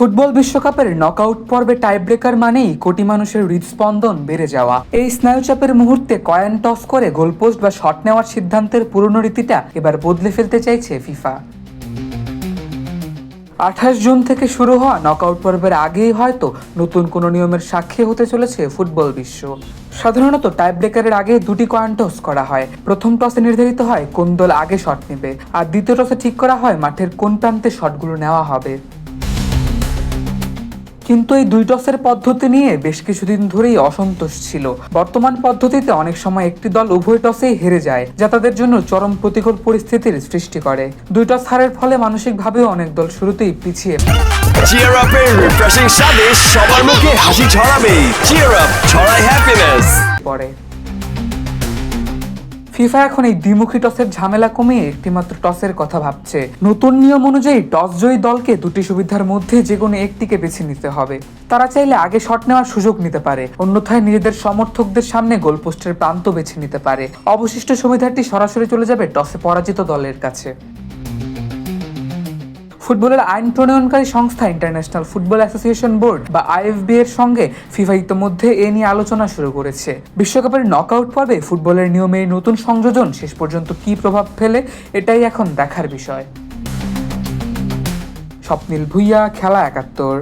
Football বিশ্বকাপের knockout পর্বে tiebreaker মানেই কোটি মানুষের হৃদস্পন্দন বেড়ে যাওয়া। এই স্নায়ুচাপের মুহূর্তে কয়েন টস করে গোলপোস্ট বা শট নেওয়ার সিদ্ধান্তের পুরনো রীতিটা এবার বদলে ফেলতে চাইছে ফিফা। 28 জুন থেকে শুরু হওয়া নকআউট পর্বের আগেই হয়তো নতুন কোনো নিয়মের সাক্ষী হতে চলেছে ফুটবল বিশ্ব। সাধারণত টাইব্রেকারের আগে দুটি কয়েন টস করা হয়। প্রথম টসে নির্ধারিত হয় কোন দল আগে শট নেবে, আর দ্বিতীয় টসে ঠিক করা হয় মাঠের কোন প্রান্তে শটগুলো নেওয়া হবে। কিন্তু এই দুই টসের পদ্ধতি নিয়ে বেশ কিছুদিন ধরেই অসন্তোষ ছিল। বর্তমান পদ্ধতিতে অনেক সময় একটি দল উভয় টসেই হেরে যায়, যা তাদের জন্য চরম প্রতিকূল পরিস্থিতির সৃষ্টি করে। দুই টস হারের ফলে মানসিকভাবেও অনেক দল শুরুতেই পিছিয়ে চিয়ার আপের রিফ্রেশিং স্বাদে সবার মুখে হাসি ছড়াবে। চিয়ার আপ ছড়ায় হ্যাপিনেস পড়ে। ফিফা এখন এই দ্বিমুখী টসের ঝামেলা কমিয়ে একটিমাত্র টসের কথা ভাবছে। নতুন নিয়ম অনুযায়ী টস জয়ী দলকে দুটি সুবিধার মধ্যে যে কোনো একটিকে বেছে নিতে হবে। তারা চাইলে আগে শট নেওয়ার সুযোগ নিতে পারে, অন্যথায় নিজেদের সমর্থকদের সামনে গোলপোস্টের প্রান্ত বেছে নিতে পারে। অবশিষ্ট সুবিধাটি সরাসরি চলে যাবে টসে পরাজিত দলের কাছে। ফুটবলের আইন প্রণয়নকারী সংস্থা ইন্টারন্যাশনাল ফুটবল অ্যাসোসিয়েশন বোর্ড বা আইএফবি এর সঙ্গে ফিফা ইতিমধ্যে এ নিয়ে আলোচনা শুরু করেছে। বিশ্বকাপের নকআউট পর্বে ফুটবলের নিয়মে নতুন সংযোজন শেষ পর্যন্ত কী প্রভাব ফেলে, এটাই এখন দেখার বিষয়। স্বপ্নিল ভুইয়া, খেলা ৭১।